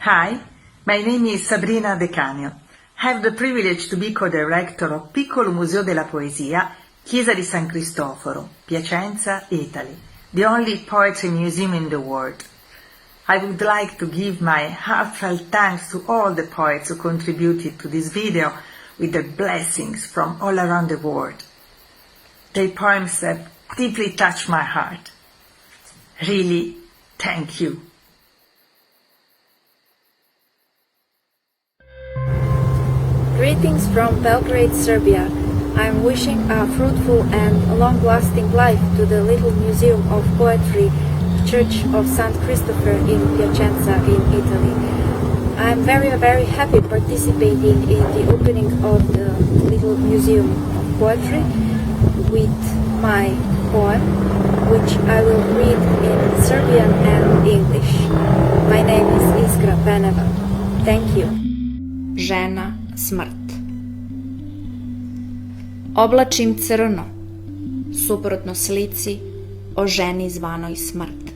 Hi, my name is Sabrina De Canio. I have the privilege to be co-director of Piccolo Museo della Poesia, Chiesa di San Cristoforo, Piacenza, Italy, the only poetry museum in the world. I would like to give my heartfelt thanks to all the poets who contributed to this video with their blessings from all around the world. Their poems have deeply touched my heart. Really, thank you. Greetings from Belgrade, Serbia. I'm wishing a fruitful and long-lasting life to the little Museum of Poetry, Church of San Cristoforo in Piacenza in Italy. I'm very happy participating in the opening of the little Museum of Poetry with my poem, which I will read in Serbian and English. My name is Iskra Peneva. Thank you. Žena, smrt. Oblačim crno, suprotno slici o ženi zvanoj smrt.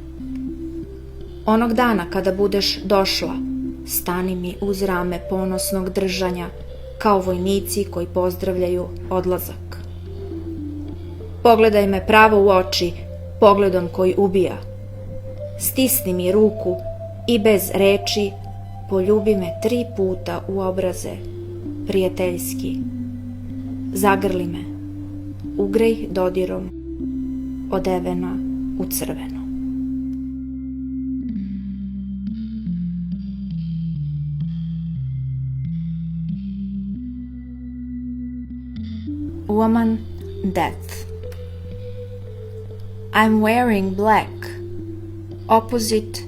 Onog dana kada budeš došla, stani mi uz rame ponosnog držanja, kao vojnici koji pozdravljaju odlazak. Pogledaj me pravo u oči, pogledom koji ubija. Stisni mi ruku i bez reči poljubi me 3 puta u obraze, prijateljski. Zagrli me, ugrej dodirom, odevena u crveno. Woman, death. I'm wearing black. Opposite,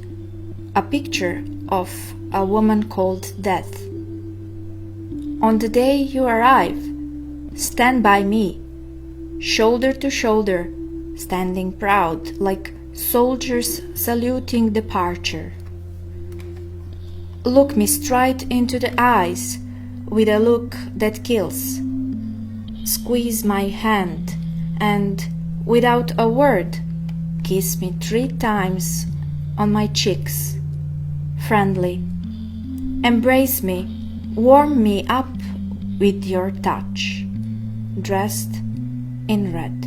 a picture of a woman called Death. On the day you arrive, stand by me, shoulder to shoulder, standing proud like soldiers saluting departure. Look me straight into the eyes with a look that kills. Squeeze my hand and, without a word, kiss me 3 times on my cheeks. Friendly, embrace me, warm me up with your touch. Dressed in red.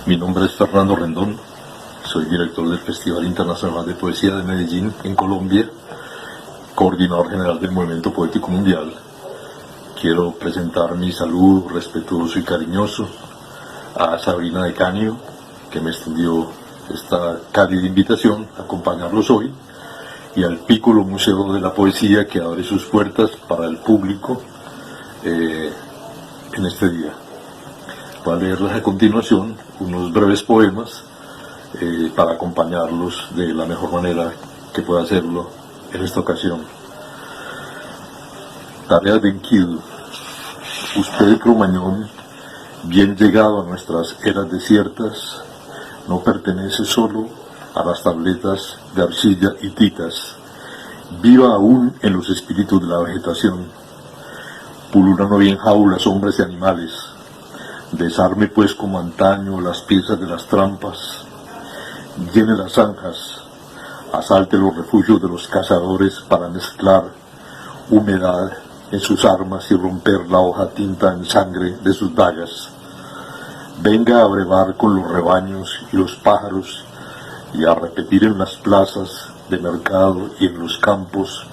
Mi nombre es Fernando Rendón, soy director del Festival Internacional de Poesía de Medellín, en Colombia, coordinador general del movimiento poético mundial. Quiero presentar mi saludo respetuoso y cariñoso a Sabrina De Canio, que me extendió esta cálida invitación a acompañarlos hoy, y al Piccolo Museo de la Poesía, que abre sus puertas para el público en este día. Voy a leerles a continuación unos breves poemas para acompañarlos de la mejor manera que pueda hacerlo en esta ocasión. Tarea de Enkidu. Usted, Cromañón, bien llegado a nuestras eras desiertas, no pertenece solo a las tabletas de arcilla y titas, viva aún en los espíritus de la vegetación. Pululan hoy en jaulas hombres y animales. Desarme pues como antaño las piezas de las trampas, llene las zanjas, asalte los refugios de los cazadores para mezclar humedad en sus armas y romper la hoja tinta en sangre de sus dagas. Venga a brevar con los rebaños y los pájaros y a repetir en las plazas de mercado y en los campos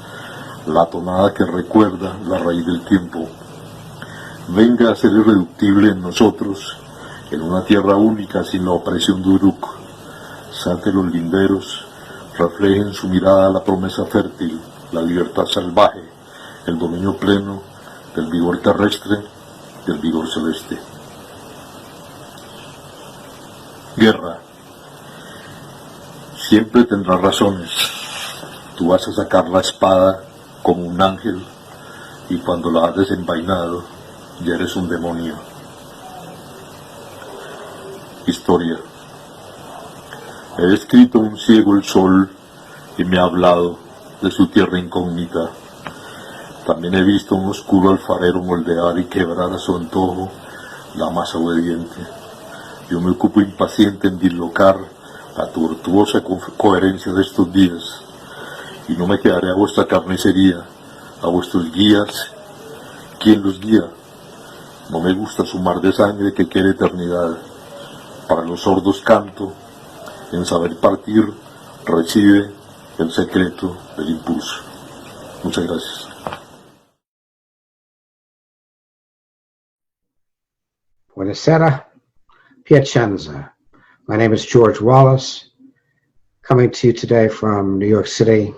la tonada que recuerda la raíz del tiempo. Venga a ser irreductible en nosotros, en una tierra única sin la opresión de Uruk. Saque los linderos, refleje en su mirada la promesa fértil, la libertad salvaje, el dominio pleno del vigor terrestre, del vigor celeste. Guerra. Siempre tendrás razones. Tú vas a sacar la espada como un ángel y cuando la has desenvainado ya eres un demonio. Historia. He descrito un ciego el sol y me ha hablado de su tierra incógnita. También he visto un oscuro alfarero moldear y quebrar a su antojo la masa obediente. Yo me ocupo impaciente en dislocar la tortuosa coherencia de estos días, y no me quedaré a vuestra carnicería, a vuestros guías. ¿Quién los guía? No me gusta su mar de sangre que quiere eternidad. Para los sordos canto, en saber partir recibe el secreto del impulso. Muchas gracias. Buonasera, Piacenza. My name is George Wallace, coming to you today from New York City.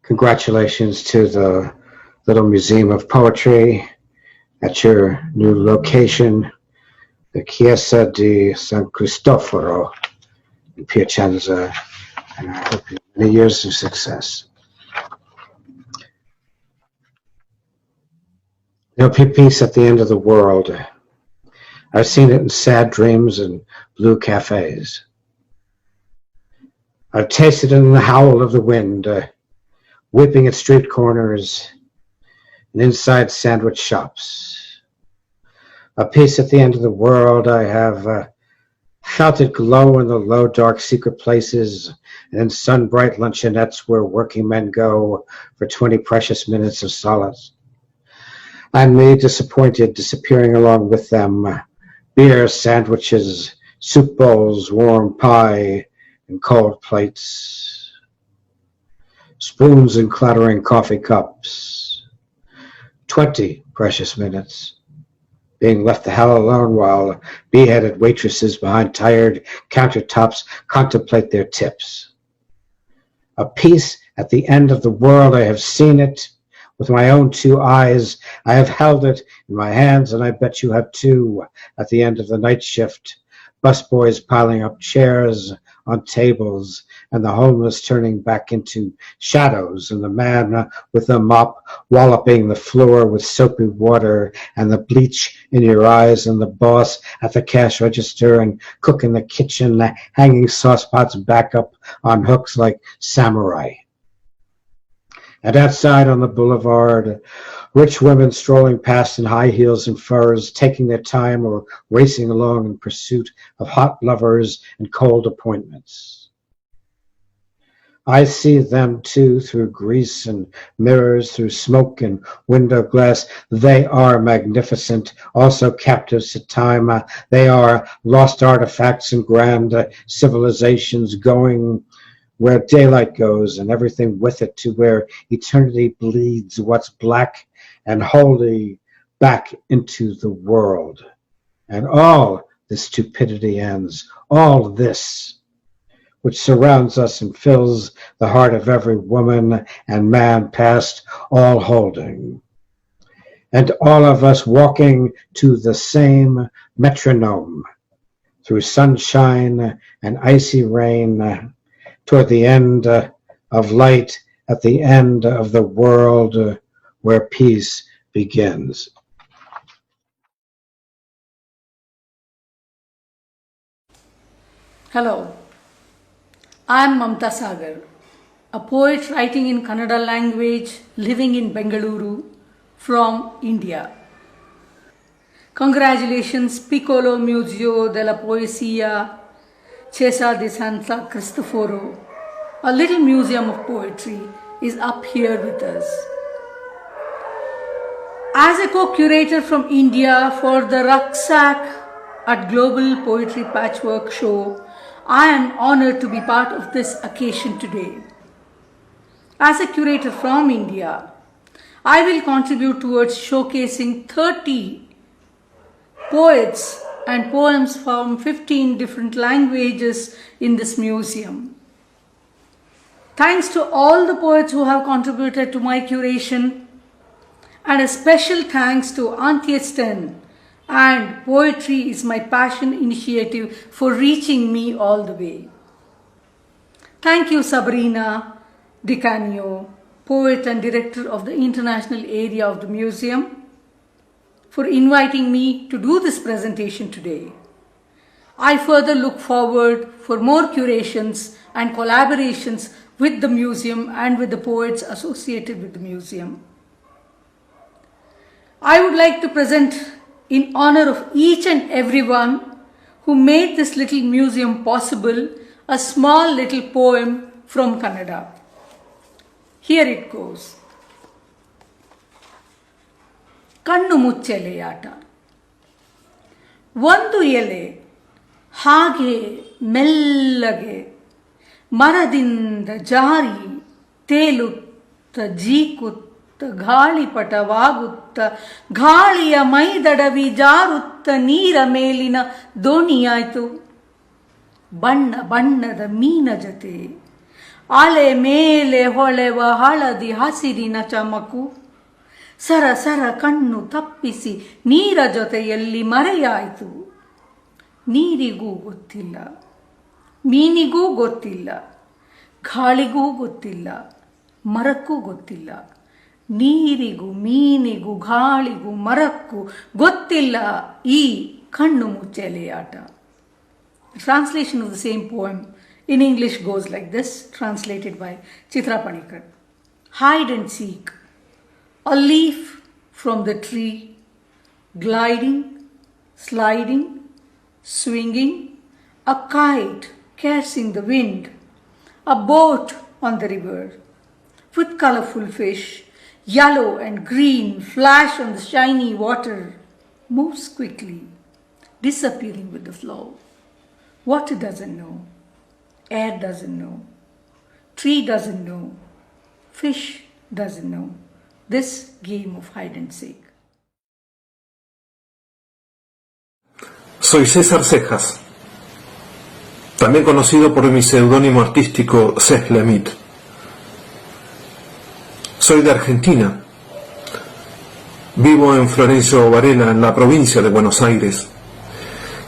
Congratulations to the Little Museum of Poetry at your new location, the Chiesa di San Cristoforo in Piacenza, and I hope you many years of success. There'll be peace at the end of the world. I've seen it in sad dreams and blue cafes. I've tasted it in the howl of the wind, whipping at street corners and inside sandwich shops. A peace at the end of the world. I have felt it glow in the low, dark, secret places and in sun-bright luncheonettes where working men go for 20 precious minutes of solace. And me, disappointed, disappearing along with them. Beer, sandwiches, soup bowls, warm pie, and cold plates. Spoons and clattering coffee cups. 20 precious minutes. Being left the hell alone while bee-headed waitresses behind tired countertops contemplate their tips. A peace at the end of the world. I have seen it. With my own two eyes, I have held it in my hands, and I bet you have too, at the end of the night shift. Busboys piling up chairs on tables, and the homeless turning back into shadows, and the man with the mop walloping the floor with soapy water, and the bleach in your eyes, and the boss at the cash register and cook in the kitchen, hanging saucepots back up on hooks like samurai. And outside on the boulevard, rich women strolling past in high heels and furs, taking their time or racing along in pursuit of hot lovers and cold appointments. I see them too through grease and mirrors, through smoke and window glass. They are magnificent, also captives to time. They are lost artifacts and grand civilizations going where daylight goes and everything with it, to where eternity bleeds what's black and holy back into the world. And all this stupidity ends, all this, which surrounds us and fills the heart of every woman and man past all holding. And all of us walking to the same metronome, through sunshine and icy rain, toward the end of light, at the end of the world where peace begins. Hello, I am Mamta Sagar, a poet writing in Kannada language, living in Bengaluru from India. Congratulations, Piccolo Museo della Poesia, Chiesa di San Cristoforo, a little museum of poetry, is up here with us. As a co-curator from India for the Rucksack at Global Poetry Patchwork Show, I am honored to be part of this occasion today. As a curator from India, I will contribute towards showcasing 30 poets and poems from 15 different languages in this museum. Thanks to all the poets who have contributed to my curation, and a special thanks to Antiesten and Poetry is My Passion initiative for reaching me all the way. Thank you, Sabrina Di Canio, poet and director of the international area of the museum, for inviting me to do this presentation today. I further look forward for more curations and collaborations with the museum and with the poets associated with the museum. I would like to present, in honor of each and everyone who made this little museum possible, a small little poem from Kannada. Here it goes. ಕಣ್ಣು ಮುಚ್ಚೆಲೆಯಾಟ. ಒಂದು ಎಲೆ ಹಾಗೆ ಮೆಲ್ಲಗೆ ಮರದಿಂದ ಜಾರಿ ತೇಲುತ್ತ ಜೀಕುತ್ತ ಗಾಳಿಪಟವಾಗುತ್ತ ಗಾಳಿಯ ಮೈದಡವಿ ಜಾರುತ್ತ ನೀರ ಮೇಲಿನ ದೋಣಿಯಾಯ್ತು. ಬಣ್ಣ ಬಣ್ಣದ ಮೀನ ಜೊತೆ ಅಲೆ ಮೇಲೆ ಹೊಳೆವ ಹಳದಿ ಹಸಿರಿನ ಚಮಕು. ಸರ ಸರ ಕಣ್ಣು ತಪ್ಪಿಸಿ ನೀರ ಜೊತೆಯಲ್ಲಿ ಮರೆಯಾಯಿತು. ನೀರಿಗೂ ಗೊತ್ತಿಲ್ಲ, ಮೀನಿಗೂ ಗೊತ್ತಿಲ್ಲ, ಗಾಳಿಗೂ ಗೊತ್ತಿಲ್ಲ, ಮರಕ್ಕೂ ಗೊತ್ತಿಲ್ಲ. ನೀರಿಗೂ ಮೀನಿಗೂ ಗಾಳಿಗೂ ಮರಕ್ಕೂ ಗೊತ್ತಿಲ್ಲ ಈ ಕಣ್ಣು ಮುಚ್ಚೆಲೆಯಾಟ. The translation of the same poem in English goes like this, translated by Chitra Panikar. Hide and seek. A leaf from the tree, gliding, sliding, swinging, a kite catching the wind, a boat on the river, with colorful fish, yellow and green, flash on the shiny water, moves quickly, disappearing with the flow. Water doesn't know, air doesn't know, tree doesn't know, fish doesn't know. This game of hide and seek. Soy César Cejas, también conocido por mi seudónimo artístico Ceslemit. Soy de Argentina. Vivo en Florencio Varela, en la provincia de Buenos Aires.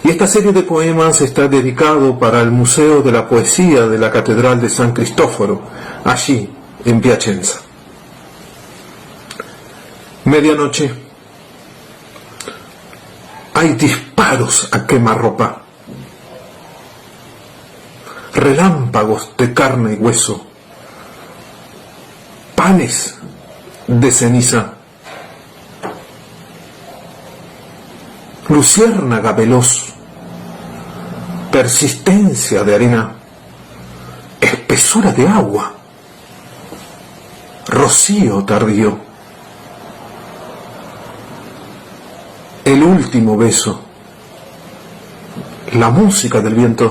Y esta serie de poemas está dedicado para el Museo de la Poesía de la Catedral de San Cristóforo, allí, en Piacenza. Medianoche. Hay disparos a quemarropa. Relámpagos de carne y hueso. Panes de ceniza. Luciérnaga veloz. Persistencia de arena. Espesura de agua. Rocío tardío. El último beso, la música del viento,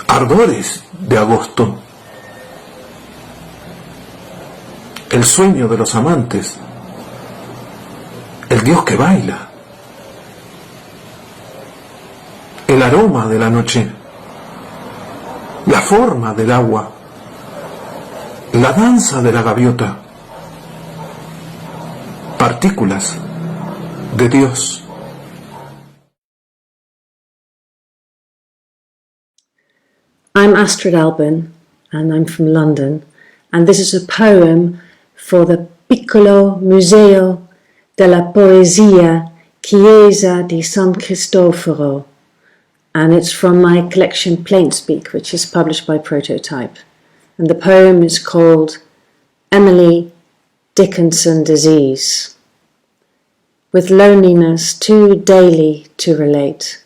ardores de agosto, el sueño de los amantes, el Dios que baila, el aroma de la noche, la forma del agua, la danza de la gaviota, partículas de Dios. I'm Astrid Albin and I'm from London, and this is a poem for the piccolo Museo della Poesia, Chiesa di San Cristoforo, and it's from my collection Plain Speak, which is published by Prototype, and the poem is called Emily Dickinson Disease. With loneliness too daily to relate,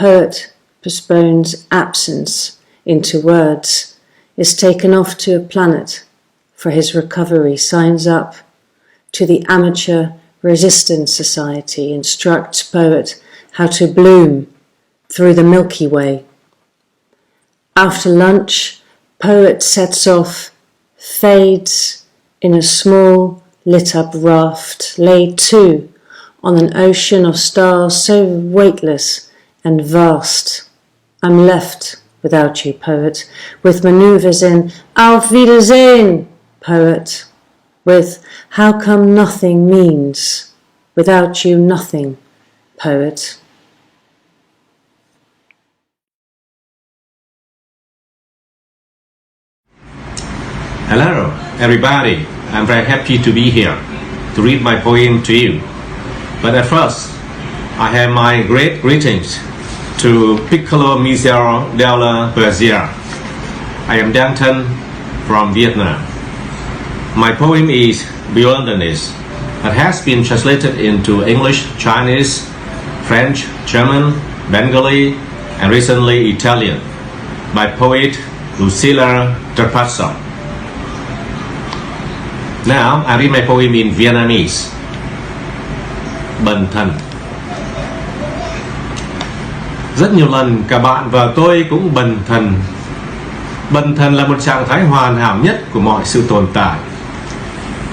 poet postpones absence into words, is taken off to a planet for his recovery, signs up to the Amateur Resistance Society, instructs poet how to bloom through the Milky Way. After lunch, poet sets off, fades in a small lit-up raft, laid to on an ocean of stars so weightless and vast. I'm left without you, poet, with manoeuvres in Auf Wiedersehen, poet, with how come nothing means, without you nothing, poet. Hello, everybody. I'm very happy to be here to read my poem to you. But at first, I have my great greetings to Piccolo Museo della Poesia. I am Danton from Vietnam. My poem is Violonist. It has been translated into English, Chinese, French, German, Bengali, and recently Italian by poet Lucilla Terpazzo. Now I read my poem in Vietnamese. Bần thần. Rất nhiều lần cả bạn và tôi cũng bần thần. Bần thần là một trạng thái hoàn hảo nhất của mọi sự tồn tại.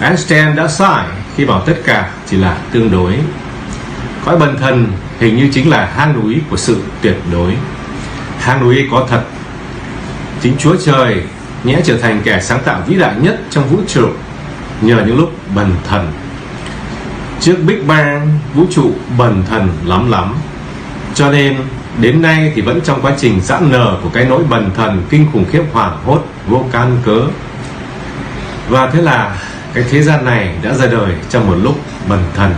Einstein đã sai khi bảo tất cả chỉ là tương đối. Cõi bần thần hình như chính là hang núi của sự tuyệt đối. Hang núi có thật. Chính Chúa Trời nhẽ trở thành kẻ sáng tạo vĩ đại nhất trong vũ trụ nhờ những lúc bần thần. Trước Big Bang, vũ trụ bần thần lắm lắm. Cho nên đến nay thì vẫn trong quá trình giãn nở của cái nỗi bần thần kinh khủng khiếp hoảng hốt vô căn cớ. Và thế là cái thế gian này đã ra đời trong một lúc bần thần.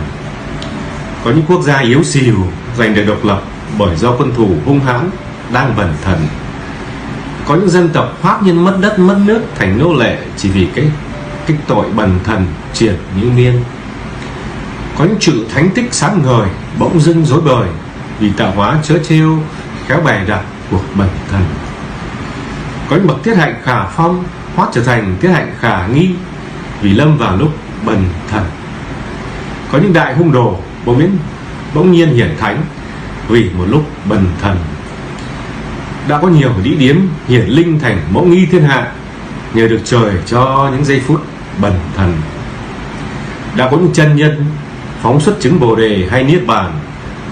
Có những quốc gia yếu xìu giành được độc lập bởi do quân thù hung hãn đang bần thần. Có những dân tộc hoác nhân mất đất mất nước thành nô lệ chỉ vì cái tội bần thần triệt như miên. Có những chữ thánh tích sáng ngời bỗng dưng rối bời vì tạo hóa chớ trêu khéo bày đặt cuộc bần thần. Có những bậc tiết hạnh khả phong hóa trở thành tiết hạnh khả nghi vì lâm vào lúc bần thần. Có những đại hung đồ bỗng nhiên hiển thánh vì một lúc bần thần. Đã có nhiều đĩ điếm hiển linh thành mẫu nghi thiên hạ nhờ được trời cho những giây phút bần thần. Đã có những chân nhân phóng xuất chứng Bồ đề hay niết bàn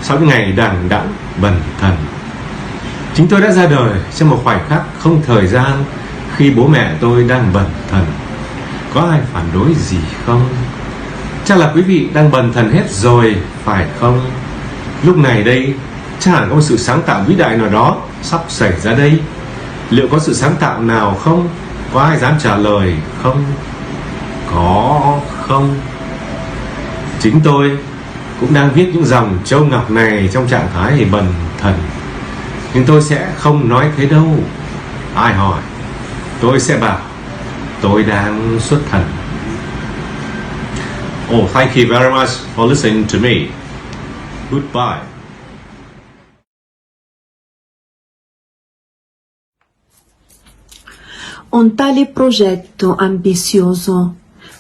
sau những ngày đằng đẵng bần thần. Chính tôi đã ra đời trong một khoảnh khắc không thời gian khi bố mẹ tôi đang bần thần. Có ai phản đối gì không? Chắc là quý vị đang bần thần hết rồi, phải không? Lúc này đây, chắc hẳn có một sự sáng tạo vĩ đại nào đó sắp xảy ra đây. Liệu có sự sáng tạo nào không? Có ai dám trả lời không? Có không? Chính tôi cũng đang viết những dòng châu ngọc này trong trạng thái bần thần. Nhưng tôi sẽ không nói thế đâu. Ai hỏi, tôi sẽ bảo tôi đang xuất thần. Oh, thank you very much for listening to me. Goodbye. Un tale progetto ambizioso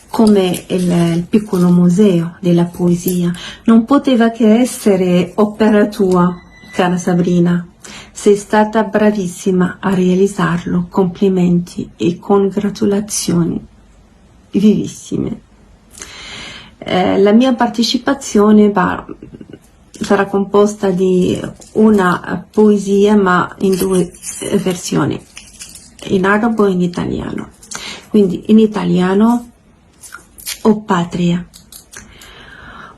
come il piccolo museo della poesia non poteva che essere opera tua, cara Sabrina. Sei stata bravissima a realizzarlo, complimenti e congratulazioni vivissime. La mia partecipazione sarà composta di una poesia ma in due versioni, in arabo e in italiano. Quindi in italiano: O patria,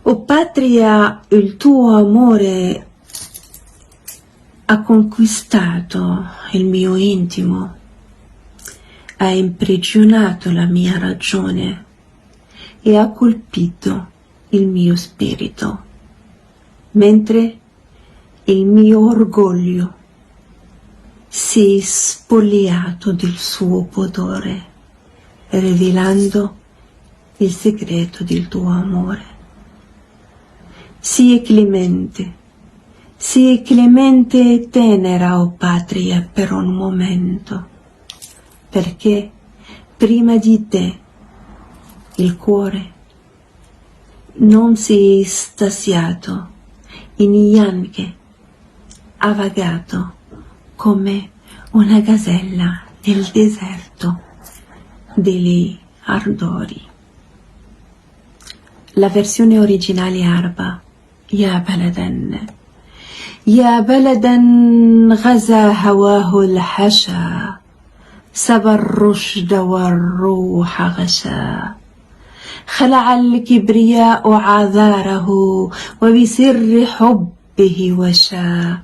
o patria, il tuo amore ha conquistato il mio intimo, ha imprigionato la mia ragione e ha colpito il mio spirito, mentre il mio orgoglio si è spogliato del suo pudore, rivelando il segreto del tuo amore. Sii clemente e tenera, o patria, per un momento, perché prima di te il cuore non si è estasiato e neanche ha vagato come una gazella nel deserto degli ardori. La versione originale araba: يا بلدا غزا هواه الحشا سبى الرشد والروح غشا خلع الكبرياء عذاره وبسر حبه وشا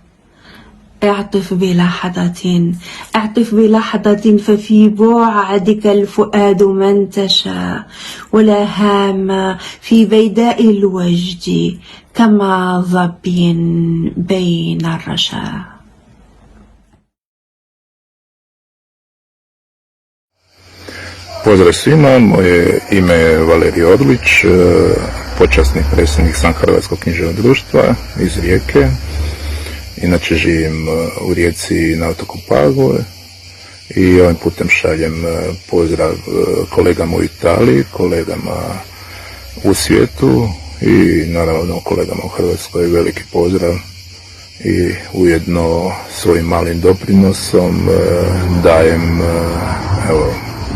اعطف بلحظة اعطف بلحظة ففي بعدك الفؤاد ما انتشى ولا هام في بيداء الوجد كما ظبي بين الرشا. Pozdrav svima, moje ime je Valerij Odlić, počasni predsjednik San Hrvatskog književnog društva iz Rijeke. Inače živim u Rijeci na otoku Pagu i ovim putem šaljem pozdrav kolegama u Italiji, kolegama u svijetu i naravno kolegama u Hrvatskoj veliki pozdrav i ujedno svojim malim doprinosom dajem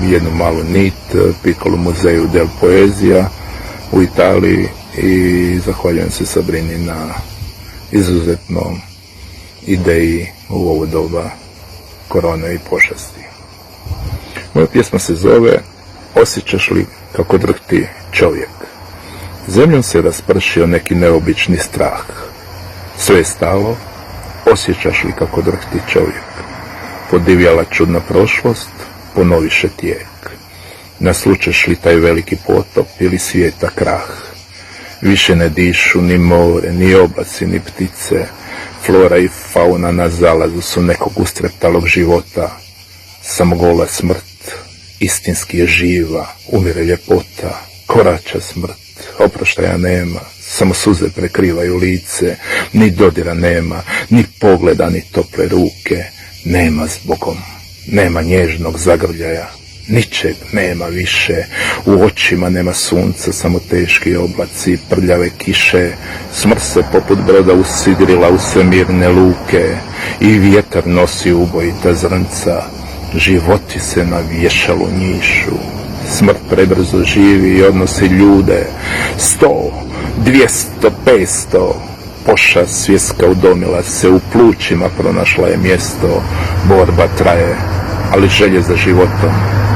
jednu malu nit Piccolo Museo del Poesia u Italiji i zahvaljujem se Sabrini na izuzetnom ideji u ovo doba korone i pošasti. Moja pjesma se zove Osjećaš li kako drhti čovjek? Zemljom se raspršio neki neobični strah. Sve je stalo, osjećaš li kako drhti čovjek? Podivjala čudna prošlost, ponoviše tijek. Naslučeš li taj veliki potop ili svijeta krah? Više ne dišu ni more, ni oblaci, ni ptice. Flora i fauna na zalazu su nekog ustreptalog života. Samo gola smrt, istinski je živa, umire ljepota, korača smrt, oproštaja nema, samo suze prekrivaju lice, ni dodira nema, ni pogleda, ni tople ruke, nema zbogom, nema nježnog zagrljaja, ničeg nema više, u očima nema sunca, samo teški oblaci, prljave kiše, smrt se poput broda usidrila u svemirne luke i vjetar nosi ubojita zrnca, životi se na vješalu njišu, smrt prebrzo živi i odnosi ljude, 100, 200, 500, pošast svjetska udomila se, u plućima pronašla je mjesto, borba traje, ali želje za životom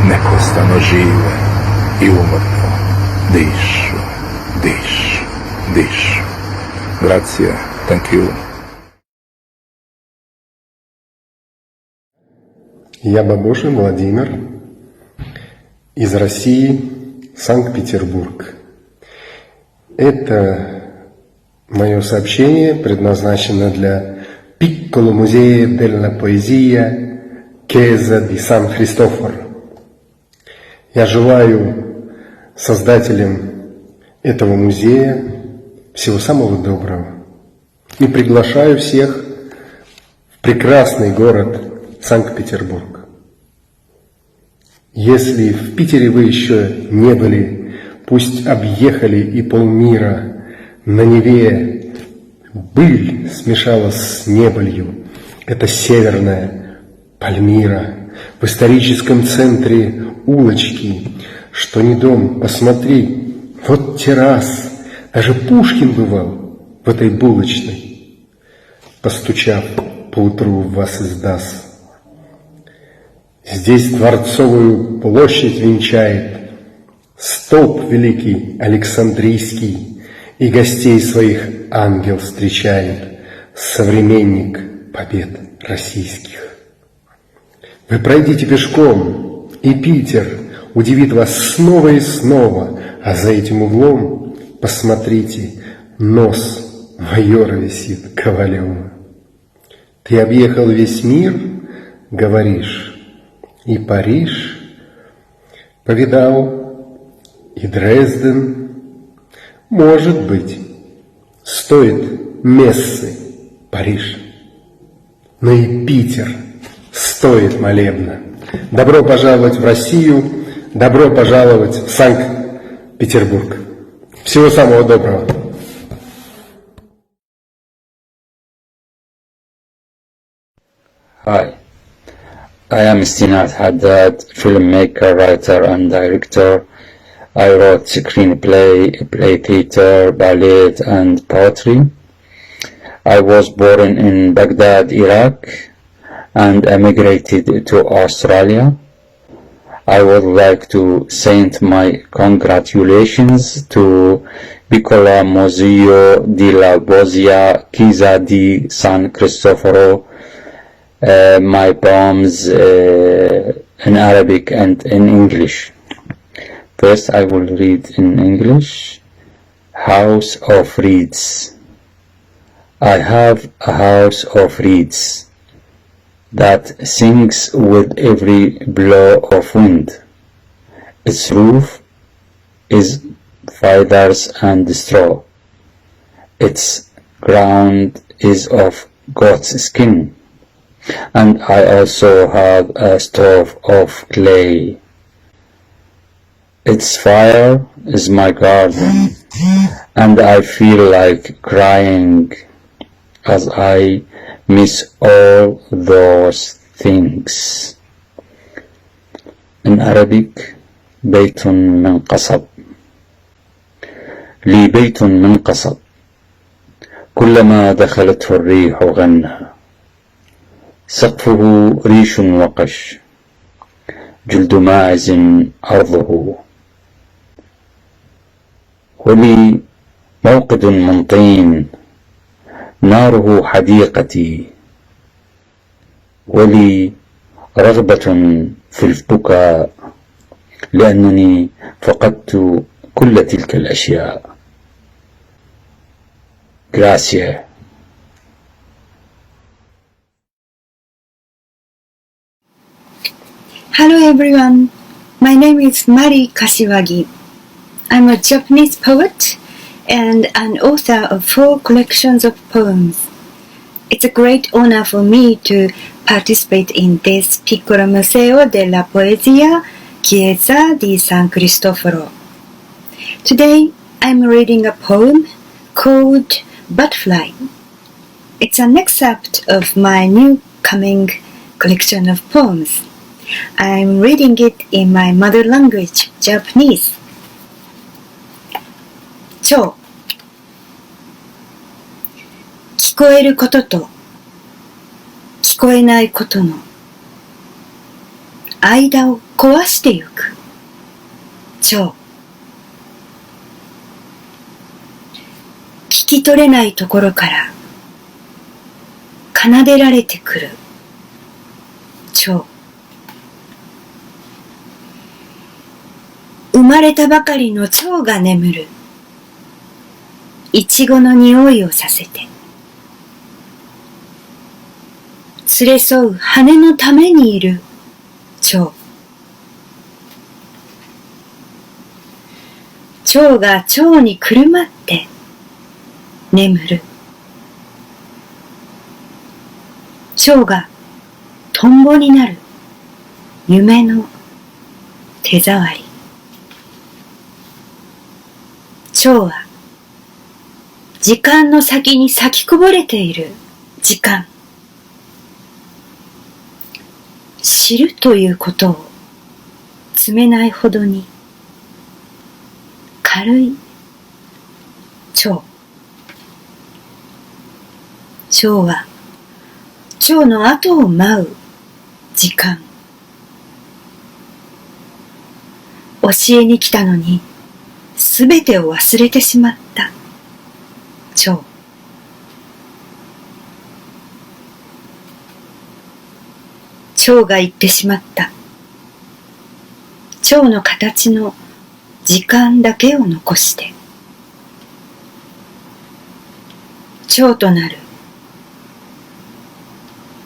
neprestano žive i umrtvo dišu, dišu, dišu. Grazie, thank you. Я Бабошин Владимир, из России, Санкт-Петербург. Это мое сообщение предназначено для Piccolo Museo della Poesia, Chiesa di San Cristóforo. Я желаю создателям этого музея всего самого доброго и приглашаю всех в прекрасный город Санкт-Петербург. Если в Питере вы еще не были, пусть объехали и полмира. На Неве быль смешалась с небылью. Это северная Пальмира. В историческом центре улочки, что не дом, посмотри, вот террас. Даже Пушкин бывал в этой булочной, постучав, поутру в вас издаст. Здесь Дворцовую площадь венчает столб великий Александрийский, и гостей своих ангел встречает, современник побед российских. Вы пройдите пешком, и Питер удивит вас снова и снова, а за этим углом, посмотрите, нос майора висит Ковалева. Ты объехал весь мир, говоришь, и Париж повидал, и Дрезден. Может быть, стоит мессы Париж, но и Питер стоит молебна. Добро пожаловать в Россию, добро пожаловать в Санкт-Петербург. Всего самого доброго. Hi, I am Stinat Haddad, filmmaker, writer and director. I wrote screenplay, play theater, ballet and poetry. I was born in Baghdad, Iraq and emigrated to Australia. I would like to send my congratulations to Piccolo Museo della Poesia, Chiesa di San Cristoforo, my poems in Arabic and in English. First, I will read in English. House of Reeds. I have a house of reeds that sings with every blow of wind. Its roof is feathers and straw. Its ground is of goat's skin, and I also have a stove of clay. Its fire is my garden, and I feel like crying as I miss all those things. In Arabic, بيت من قصب. لي بيت من قصب، كلما دخلته الريح غنى. سقفه ريش وقش، جلد ماعز أرضه. ولي موقد من طين، ناره حديقتي. ولي رغبة في البكاء، لأنني فقدت كل تلك الأشياء. Grazie. Hello everyone, my name is Mari Kashiwagi. I'm a Japanese poet and an author of 4 collections of poems. It's a great honor for me to participate in this piccolo Museo della Poesia, Chiesa di San Cristoforo. Today I'm reading a poem called Butterfly. It's an excerpt of my new coming collection of poems. I'm reading it in my mother language, Japanese. 蝶。聞こえることと聞こえないことの間を壊してゆく蝶。聞き取れないところから奏でられてくる蝶。生まれたばかりの蝶が眠るいちごの匂いをさせて連れ添う羽のためにいる蝶。蝶が蝶にくるまって眠る。蝶がトンボになる夢の手触り。蝶は時間の先に咲きこぼれている時間。知るということを詰めないほどに軽い蝶。蝶は蝶の後を舞う時間。教えに来たのにすべてを忘れてしまった蝶。蝶が言ってしまった。蝶の形の時間だけを残して。蝶となる。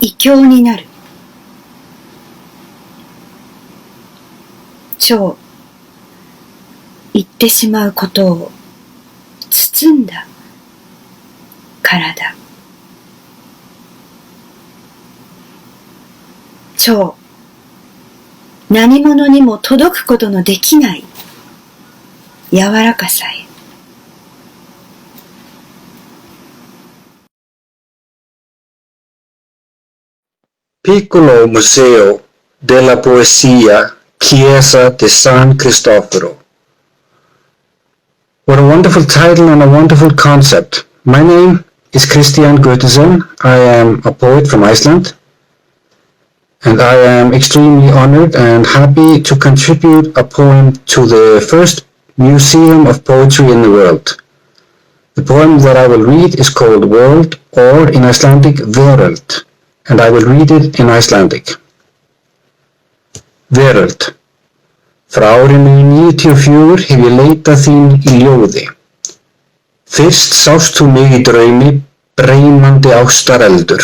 異教になる。蝶。言ってしまうことを包んだ体。蝶。何者にも届くことのできない柔らかさへ。Piccolo Museo della Poesia, Chiesa di San Cristoforo. What a wonderful title and a wonderful concept. My name is Christian Goetesen. I am a poet from Iceland, and I am extremely honored and happy to contribute a poem to the first museum of poetry in the world. The poem that I will read is called World, or in Icelandic, Veröld, and I will read it in Icelandic. Veröld. Frá árinu 94 hef ég leitað þín í ljóði. Fyrst sást þú mig í draumi, breymandi ástareldur.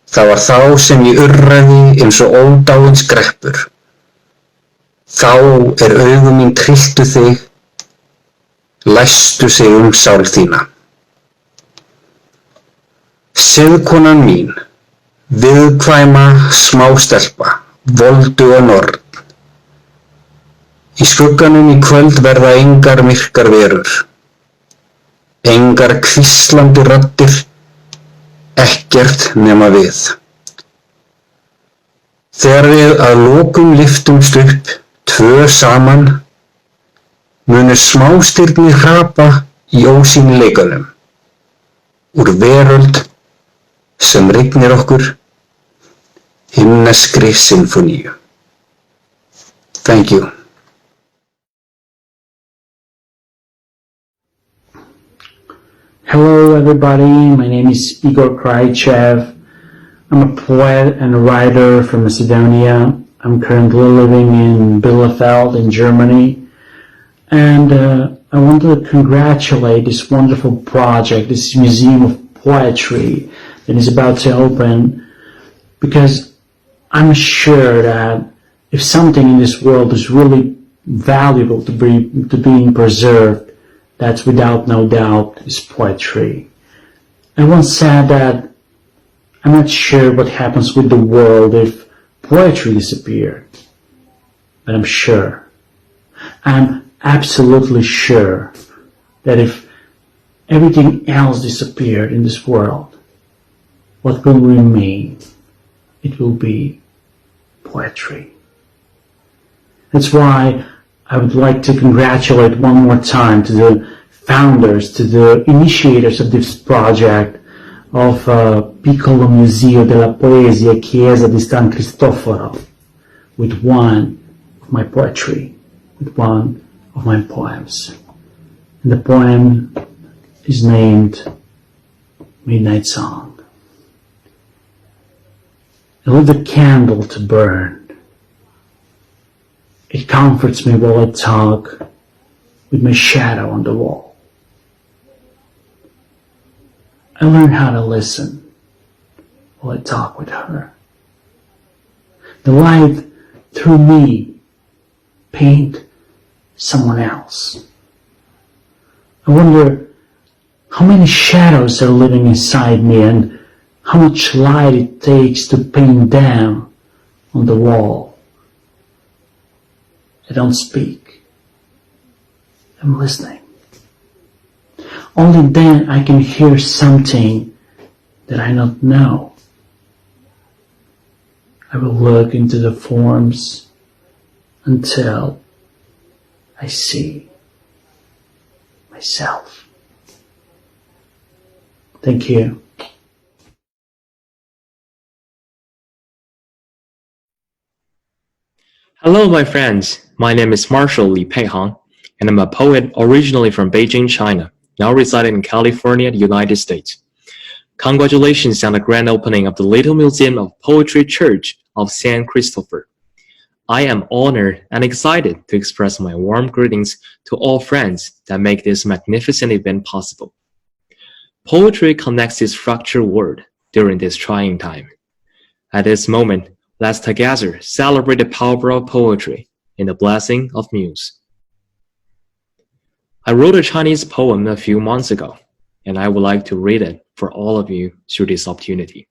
Það var þá sem ég urraði eins og ódáinn skreppur. Þá augu mín trylltu þig, læstu sig sál þína. Siðkonan mín, viðkvæma smástelpa, voldu og norn. Í skugganum í kvöld verða engar myrkar verur, engar hvíslandi raddir, ekkert nema við. Þegar við að lokum lyftumst upp, tvö saman, munu smástirni hrapa í ósýnileikanum, úr veröld sem rignir okkur himneskri sinfoníu. Thank you. Hello everybody, my name is Igor Kraichev. I'm a poet and a writer from Macedonia. I'm currently living in Bielefeld in Germany. And I want to congratulate this wonderful project, this Museum of Poetry that is about to open, because I'm sure that if something in this world is really valuable to being preserved, that's without no doubt is poetry. I once said that I'm not sure what happens with the world if poetry disappeared, but I'm sure, I'm absolutely sure that if everything else disappeared in this world, what will remain? It will be poetry. That's why I would like to congratulate one more time to the founders, to the initiators of this project of Piccolo Museo della Poesia, Chiesa di San Cristóforo, with one of my poetry, with one of my poems. And the poem is named Midnight Song. I lit a candle to burn. It comforts me while I talk with my shadow on the wall. I learn how to listen while I talk with her. The light through me paint someone else. I wonder how many shadows are living inside me and how much light it takes to paint them on the wall. I don't speak. I'm listening. Only then I can hear something that I don't know. I will look into the forms until I see myself. Thank you. Hello, my friends. My name is Marshall Li Peihang, and I'm a poet originally from Beijing, China, now residing in California, United States. Congratulations on the grand opening of the Little Museum of Poetry Church of San Cristóforo. I am honored and excited to express my warm greetings to all friends that make this magnificent event possible. Poetry connects this fractured world during this trying time. At this moment, let's together celebrate the power of poetry and the blessing of muse. I wrote a Chinese poem a few months ago, and I would like to read it for all of you through this opportunity.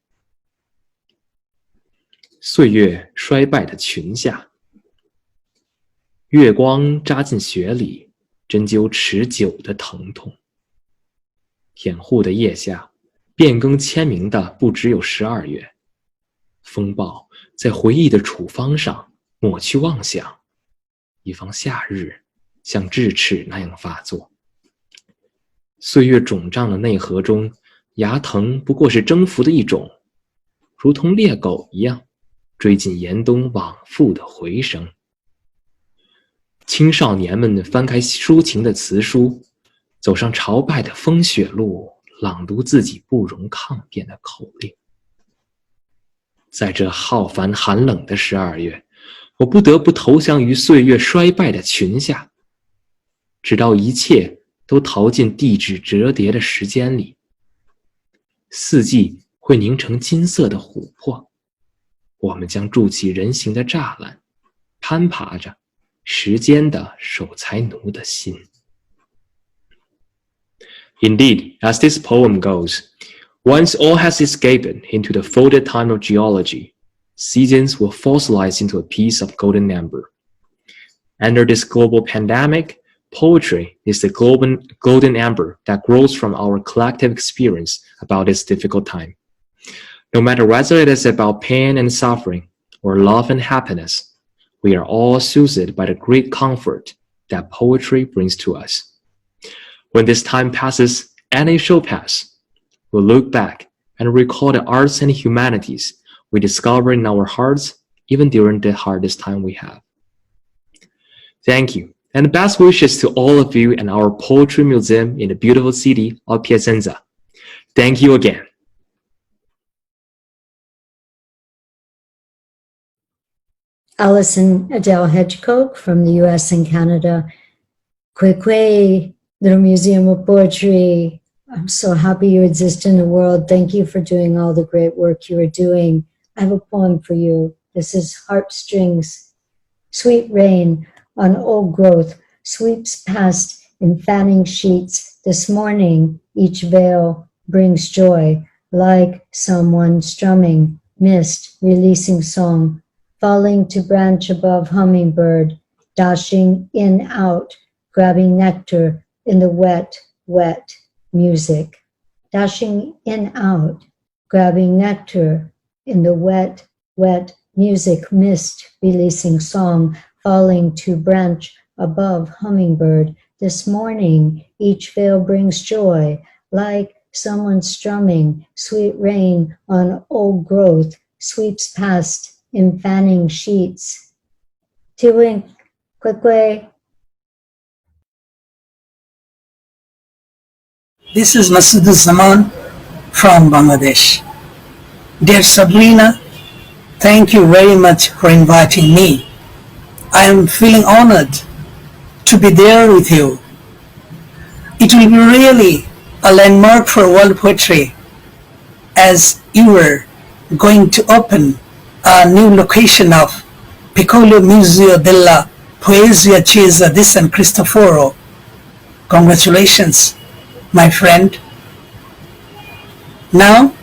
岁月衰败的裙下，月光扎进血里，针灸持久的疼痛。掩护的腋下，变更签名的不只有12月。风暴在回忆的处方上抹去妄想，以防夏日像智齿那样发作。岁月肿胀的内核中，牙疼不过是征服的一种，如同猎狗一样追进严冬往复的回声。青少年们翻开抒情的词书，走上朝拜的风雪路，朗读自己不容抗辩的口令。在这浩繁寒冷的12月，我不得不投降于岁月衰败的裙下，直到一切都逃进地质折叠的时间里。四季会凝成金色的琥珀，我们将筑起人形的栅栏，攀爬着时间的守财奴的心。Indeed, as this poem goes, once all has escaped into the folded time of geology, seasons will fossilize into a piece of golden amber. Under this global pandemic, poetry is the golden amber that grows from our collective experience about this difficult time. No matter whether it is about pain and suffering or love and happiness, we are all soothed by the great comfort that poetry brings to us. When this time passes, and it shall pass, we'll look back and recall the arts and humanities we discover in our hearts even during the hardest time we have. Thank you, and best wishes to all of you and our Poetry Museum in the beautiful city of Piacenza. Thank you again. Alison Adele Hedgecock from the US and Canada. Kwekwe, the Museum of Poetry. I'm so happy you exist in the world. Thank you for doing all the great work you are doing. I have a poem for you. This is Heartstrings. Sweet rain on old growth sweeps past in fanning sheets. This morning, each veil brings joy, like someone strumming, mist, releasing song, falling to branch above hummingbird, dashing in, out, grabbing nectar in the wet, wet music. Dashing in, out, grabbing nectar in the wet, wet music, mist, releasing song, falling to branch above hummingbird. This morning, each veil brings joy, like someone strumming. Sweet rain on old growth sweeps past in fanning sheets. Tiwin, Kwekwe. This is Masud Zaman from Bangladesh. Dear Sabrina, thank you very much for inviting me. I am feeling honored to be there with you. It will be really a landmark for world poetry as you are going to open a new location of Piccolo Museo della Poesia Chiesa di San Cristoforo. Congratulations, my friend. Now,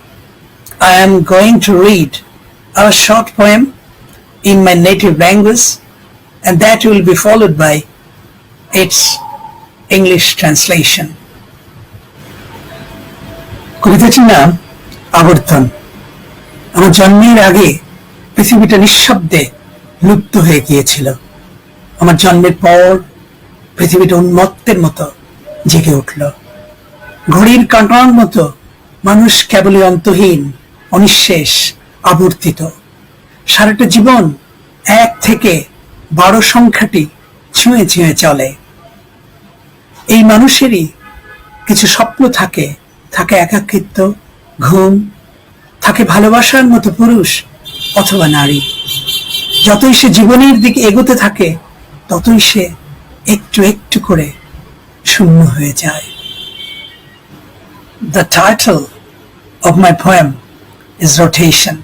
I am going to read a short poem in my native language, and that will be followed by its English translation. কবিতাটির নাম আবর্তন। আমার জন্মের আগে পৃথিবীটা নিঃশব্দে লুপ্ত হয়ে গিয়েছিল। আমার জন্মের পর পৃথিবীটা উন্মত্তের মতো জেগে উঠল। ঘড়ির কাঁটার মতো মানুষ কেবলই অন্তহীন, অনিঃশেষ, আবর্তিত। সারাটা জীবন 1 থেকে 12 সংখ্যাটি ছুঁয়ে ছুঁয়ে চলে। এই মানুষেরই কিছু স্বপ্ন থাকে, থাকে একাকিত্ব, ঘুম, থাকে ভালোবাসার মতো পুরুষ অথবা নারী। যতই সে জীবনের দিকে এগোতে থাকে, ততই সে একটু একটু করে শূন্য হয়ে যায়। The title of my poem is Rotation.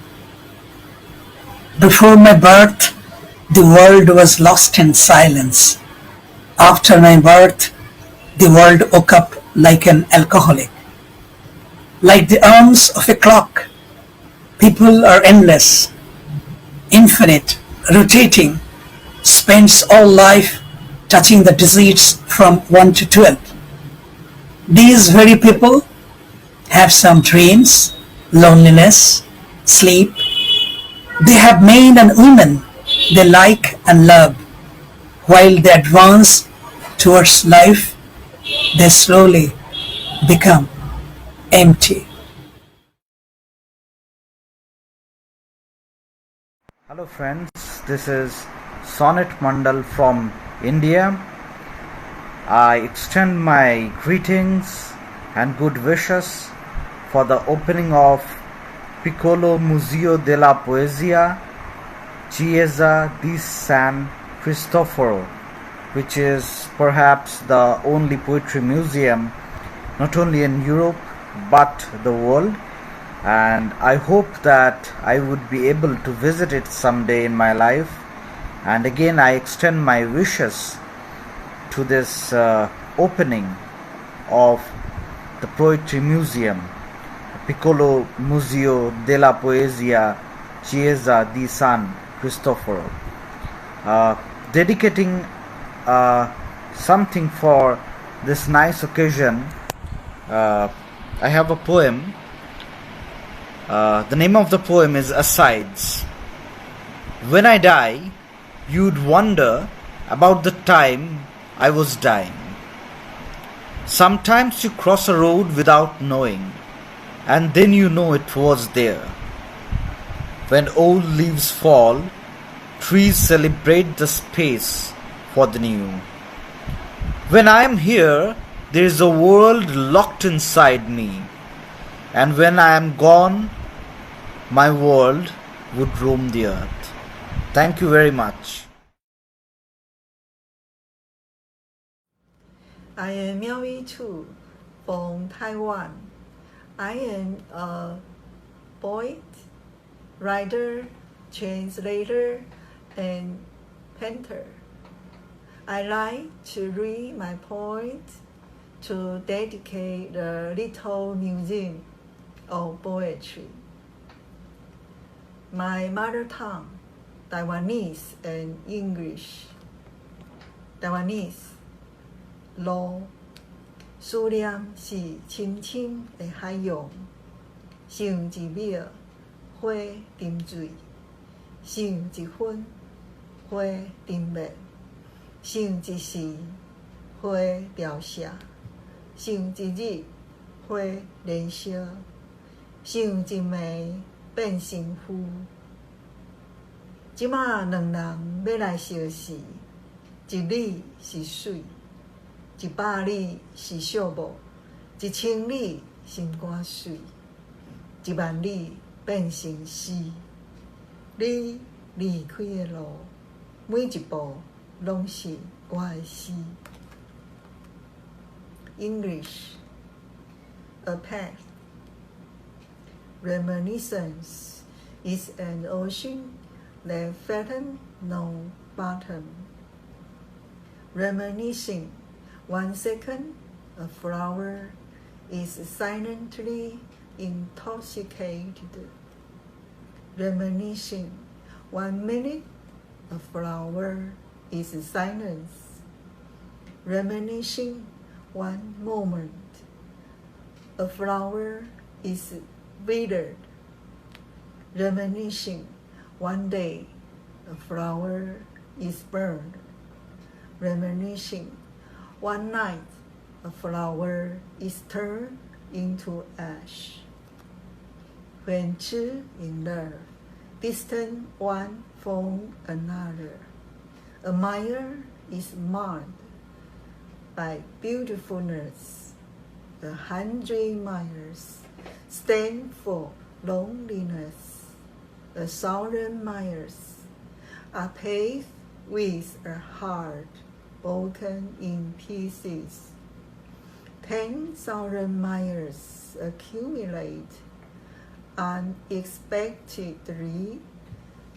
Before my birth, the world was lost in silence. After my birth, the world woke up like an alcoholic. Like the arms of a clock, people are endless, infinite, rotating, spends all life touching the digits from 1 to 12. These very people have some dreams, loneliness, sleep. They have men and women they like and love. While they advance towards life, they slowly become empty. Hello friends, this is Sonnet Mandal from India. I extend my greetings and good wishes for the opening of piccolo Museo della Poesia, Chiesa di San Cristoforo, which is perhaps the only poetry museum not only in Europe but the world, and I hope that I would be able to visit it someday in my life. And again, I extend my wishes to this opening of the Poetry Museum, Piccolo Museo della Poesia, Chiesa di San Cristoforo. Dedicating something for this nice occasion, I have a poem. The name of the poem is Asides. When I die, you'd wonder about the time I was dying. Sometimes you cross a road without knowing, and then you know it was there. When old leaves fall, trees celebrate the space for the new. When I am here, there is a world locked inside me, and when I am gone, my world would roam the earth. Thank you very much. I am Miao Chu from Taiwan. I am a poet, writer, translator, and painter. I like to read my poems to dedicate the little museum of poetry. My mother tongue, Taiwanese and English. Taiwanese, 路思念是深深的海洋，像一秒花沉醉，像一分花沉灭，像一时花凋谢，像一日花燃烧，像一暝变成灰。即马两人要来相视，一里是水。100里是寂寞，1000里心肝碎，10000里变成诗。你离开的路，每一步拢是我的诗。English, a path. Reminiscence is an ocean that fathom no bottom. Reminiscing. 1 second, a flower is silently intoxicated. Reminiscing. 1 minute, a flower is silence. Reminiscing. 1 moment, a flower is withered. Reminiscing. 1 day, a flower is burned. Reminiscing. 1 night, a flower is turned into ash. When two in love, distant one from another, a mile is marked by beautifulness. 100 miles stand for loneliness. 1,000 miles are paved with a heart broken in pieces. 10,000 miles accumulate unexpectedly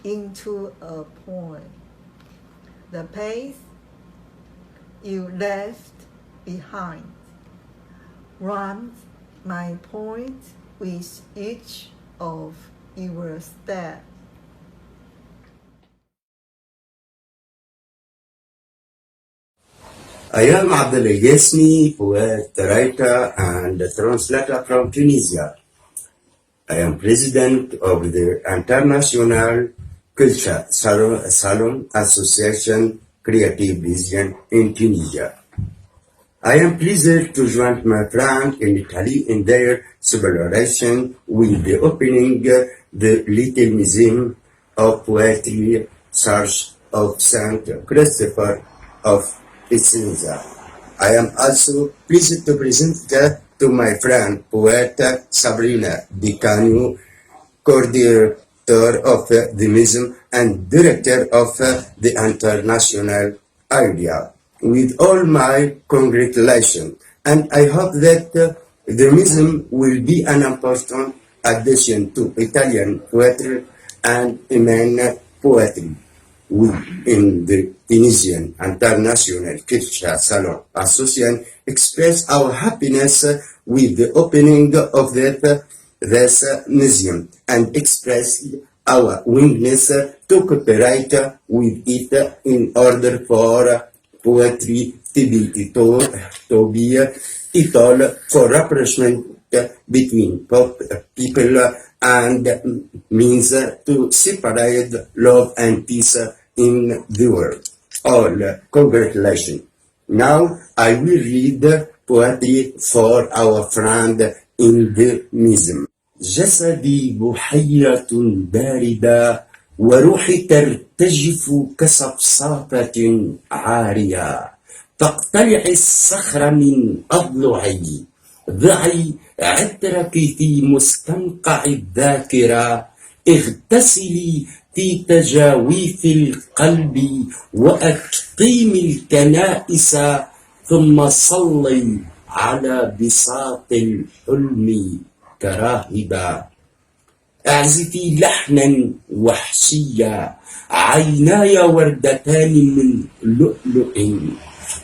into a point. The path you left behind runs my point with each of your steps. I am Abdel Yesmi, poet, writer, and translator from Tunisia. I am president of the International Culture Salon Association Creative Vision in Tunisia. I am pleased to join my friends in Italy in their celebration with the opening the Little Museum of Poetry, Church of St. Christopher of Piacenza. I am also pleased to present to my friend poet Sabrina Di Canio coordinator of the museum and director of the international area. With all my congratulations, and I hope that the museum will be an important addition to Italian poetry and Yemen poetry. We in the Tunisian International Culture Salon Association express our happiness with the opening of this museum and express our willingness to cooperate with it in order for poetry to be told for rapprochement between people and means to separate love and peace in the world. All congratulations. Now I will read poetry for our friend in the museum. جسدي بحيرة باردة وروحي ترتجف كصفصافة عارية تقتلع الصخر من أضلعي ضعي عطرك في مستنقع الذاكرة اغتسلي في تجاويف القلب وأقيم الكنائس ثم صلي على بساط الحلم كراهبا أعزفي لحنا وحشيا عيناي وردتان من لؤلؤ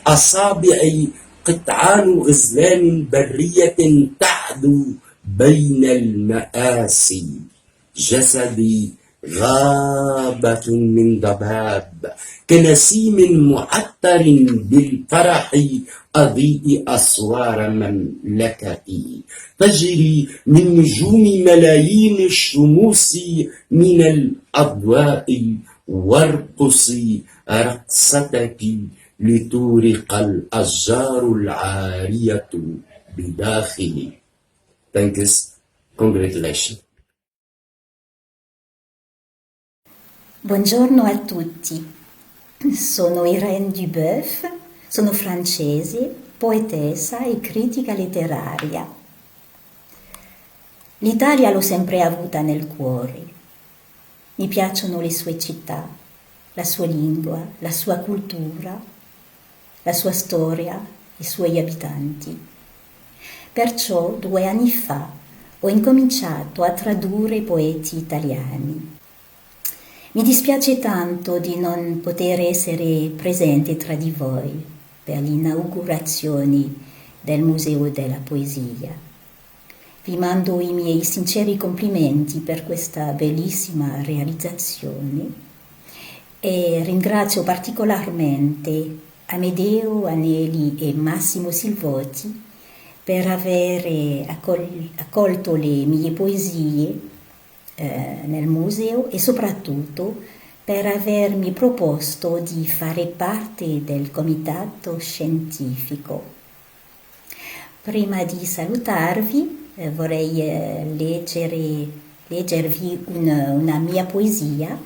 أصابعي قطعان غزلان برية تعدو بين المآسي جسدي غابة من ضباب كنسيم معطر بالفرح أضيء أسوار مملكتي تجري من نجوم ملايين الشموس من الأضواء وارقصي رقصتك لتورق الأشجار العارية بداخلي. Thanks. Congratulations. Buongiorno a tutti, sono Irene Duboeuf, sono francese, poetessa e critica letteraria. L'Italia l'ho sempre avuta nel cuore. Mi piacciono le sue città, la sua lingua, la sua cultura, la sua storia, i suoi abitanti. Perciò 2 anni fa ho incominciato a tradurre poeti italiani. Mi dispiace tanto di non poter essere presente tra di voi per l'inaugurazione del Museo della Poesia. Vi mando i miei sinceri complimenti per questa bellissima realizzazione e ringrazio particolarmente Amedeo Anelli e Massimo Silvotti per aver accolto le mie poesie nel museo e soprattutto per avermi proposto di fare parte del comitato scientifico. Prima di salutarvi vorrei leggervi una mia poesia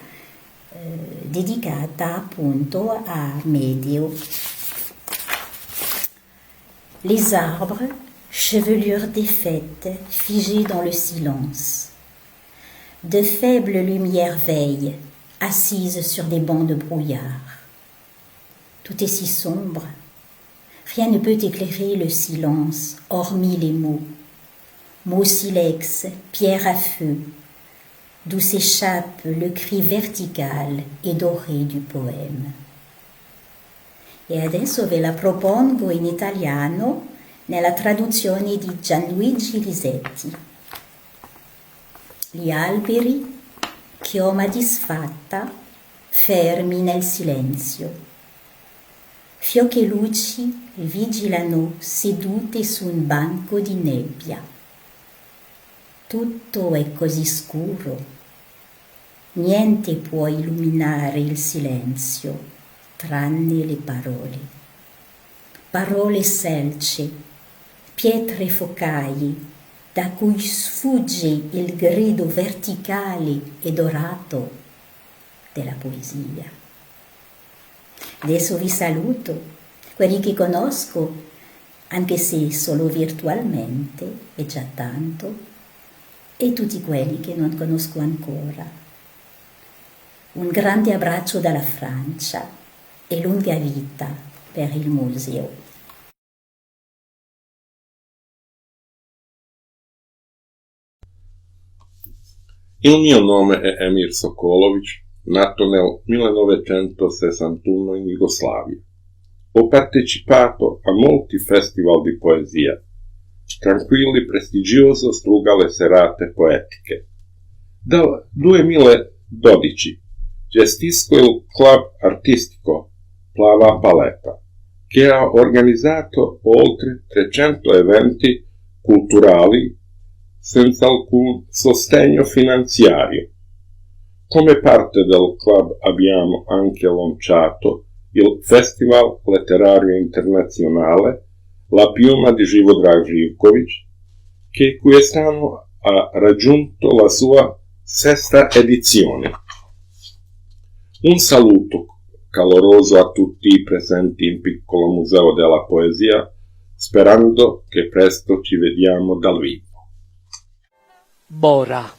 dedicata appunto a Amedeo. Les arbres, chevelure défaite, figés dans le silence. De faibles lumières veillent, assises sur des bancs de brouillard. Tout est si sombre, rien ne peut éclairer le silence, hormis les mots. Mots silex, pierre à feu, d'où s'échappe le cri vertical et doré du poème. E adesso ve la propongo in italiano nella traduzione di Gianluigi Risetti. Gli alberi, chioma disfatta, fermi nel silenzio. Fiocche luci vigilano sedute su un banco di nebbia. Tutto è così scuro. Niente può illuminare il silenzio, tranne le parole. Parole selce, pietre focaie, da cui sfugge il grido verticale e dorato della poesia. Adesso vi saluto, quelli che conosco, anche se solo virtualmente, è già tanto, e tutti quelli che non conosco ancora. Un grande abbraccio dalla Francia e lunga vita per il Museo. Il mio nome è Emir Sokolovic, nato nel 1961 in Jugoslavia. Ho partecipato a molti festival di poesia, tranquilli, prestigiosi, frugale serate poetiche. Dal 2012 gestisco il club artistico Plava Paleta, che ha organizzato oltre 300 eventi culturali senza alcun sostegno finanziario. Come parte del club abbiamo anche lanciato il Festival Letterario Internazionale La Piuma di Živodrag Živković, che quest'anno ha raggiunto la sua 6ª edizione. Un saluto caloroso a tutti i presenti in piccolo Museo della Poesia, sperando che presto ci vediamo dal vivo. Bora.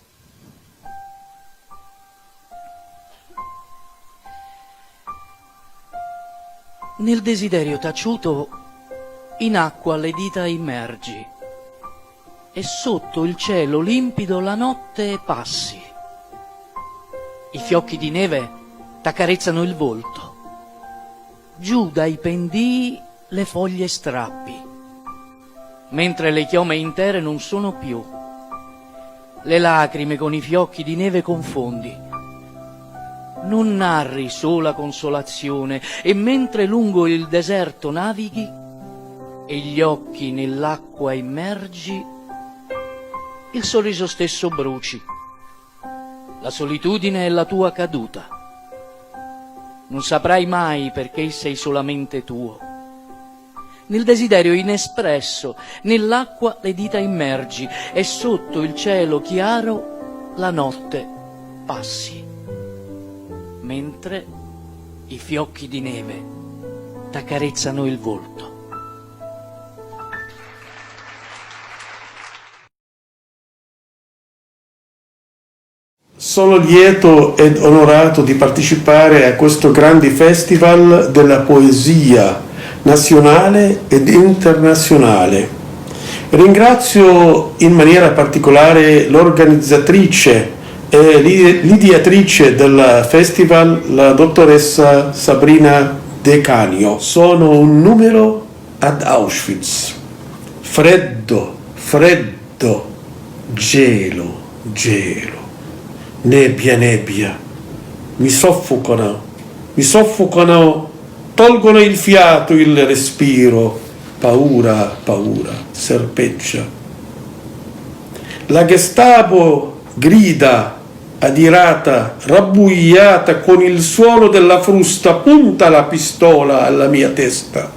Nel desiderio taciuto in acqua le dita immergi e sotto il cielo limpido la notte passi. I fiocchi di neve t'accarezzano il volto, giù dai pendii le foglie strappi, mentre le chiome intere non sono più. Le lacrime con i fiocchi di neve confondi. Non narri sola consolazione, e mentre lungo il deserto navighi e gli occhi nell'acqua immergi, il sorriso stesso bruci. La solitudine è la tua caduta. Non saprai mai perché sei solamente tuo. Nel desiderio inespresso, nell'acqua le dita immergi e sotto il cielo chiaro la notte passi, mentre i fiocchi di neve t'accarezzano il volto. Sono lieto ed onorato di partecipare a questo grande festival della poesia nazionale ed internazionale. Ringrazio in maniera particolare l'organizzatrice e l'ideatrice del festival, la dottoressa Sabrina De Canio. Sono un numero ad Auschwitz. Freddo, freddo, gelo, gelo, nebbia, nebbia. Mi soffocano, tolgono il fiato, il respiro, paura, paura, serpeggia. La Gestapo grida, adirata, rabbuiata, con il suono della frusta, punta la pistola alla mia testa.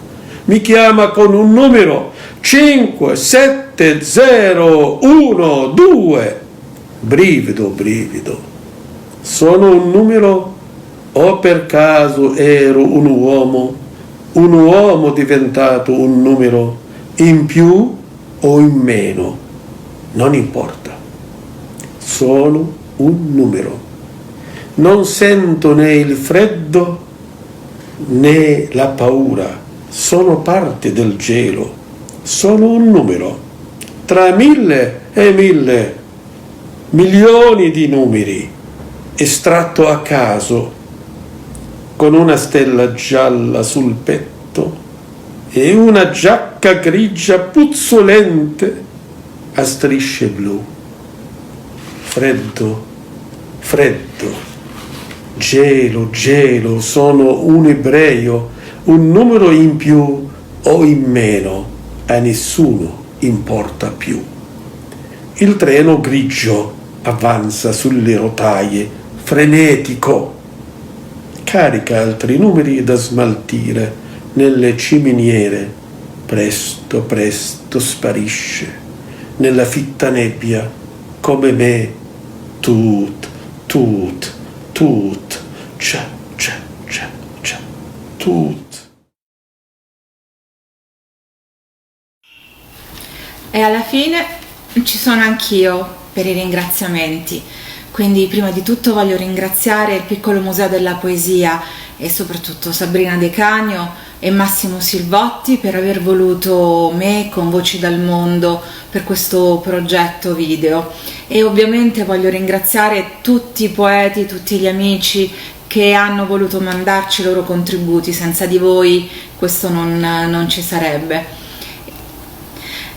Mi chiama con un numero, 5, 7, 0, 1, 2. Brivido, brivido. Sono un numero o per caso ero un uomo diventato un numero, in più o in meno, non importa. Sono un numero. Non sento né il freddo né la paura. Sono parte del gelo. Sono un numero. Tra 1000 e 1000, milioni di numeri, estratto a caso, con una stella gialla sul petto e una giacca grigia puzzolente a strisce blu. Freddo, freddo, gelo, gelo, sono un ebreo, un numero in più o in meno, a nessuno importa più. Il treno grigio avanza sulle rotaie, frenetico, carica altri numeri da smaltire nelle ciminiere, presto, presto sparisce, nella fitta nebbia, come me, tut, tut, tut, cia, cia, cia, cia, tut. E alla fine ci sono anch'io, per i ringraziamenti. Quindi prima di tutto voglio ringraziare il piccolo Museo della Poesia e soprattutto Sabrina De Cagno e Massimo Silvotti per aver voluto me con Voci dal Mondo per questo progetto video, e ovviamente voglio ringraziare tutti i poeti, tutti gli amici che hanno voluto mandarci i loro contributi. Senza di voi questo non ci sarebbe.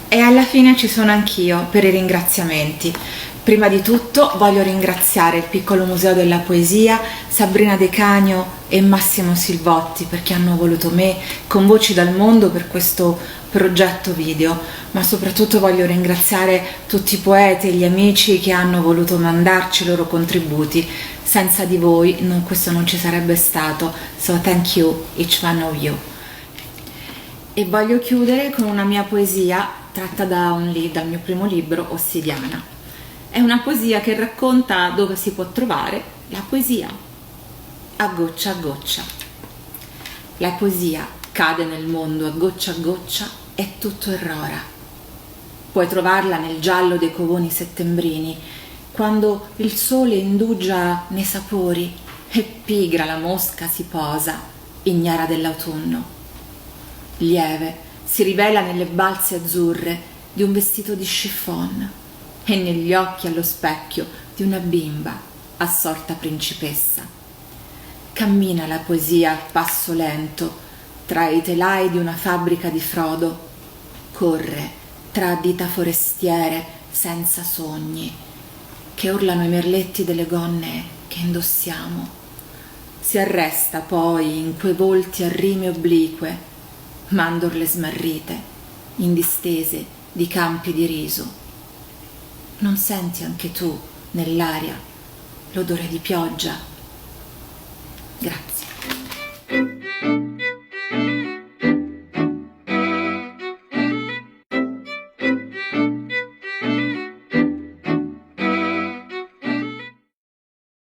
E alla fine ci sono anch'io per i ringraziamenti. Prima di tutto voglio ringraziare il piccolo Museo della Poesia, Sabrina De Cagno e Massimo Silvotti perché hanno voluto me con Voci dal Mondo per questo progetto video, ma soprattutto voglio ringraziare tutti i poeti e gli amici che hanno voluto mandarci i loro contributi. Senza di voi questo non ci sarebbe stato, so thank you each one of you. E voglio chiudere con una mia poesia tratta dal mio primo libro, Ossidiana. È una poesia che racconta dove si può trovare la poesia, a goccia a goccia. La poesia cade nel mondo a goccia e tutto errora. Puoi trovarla nel giallo dei covoni settembrini, quando il sole indugia nei sapori e pigra la mosca si posa, ignara dell'autunno. Lieve si rivela nelle balze azzurre di un vestito di chiffon e negli occhi allo specchio di una bimba assorta principessa. Cammina la poesia a passo lento tra i telai di una fabbrica di frodo, corre tra dita forestiere senza sogni che urlano i merletti delle gonne che indossiamo. Si arresta poi in quei volti a rime oblique, mandorle smarrite, in distese di campi di riso. Non senti anche tu nell'aria l'odore di pioggia? Grazie.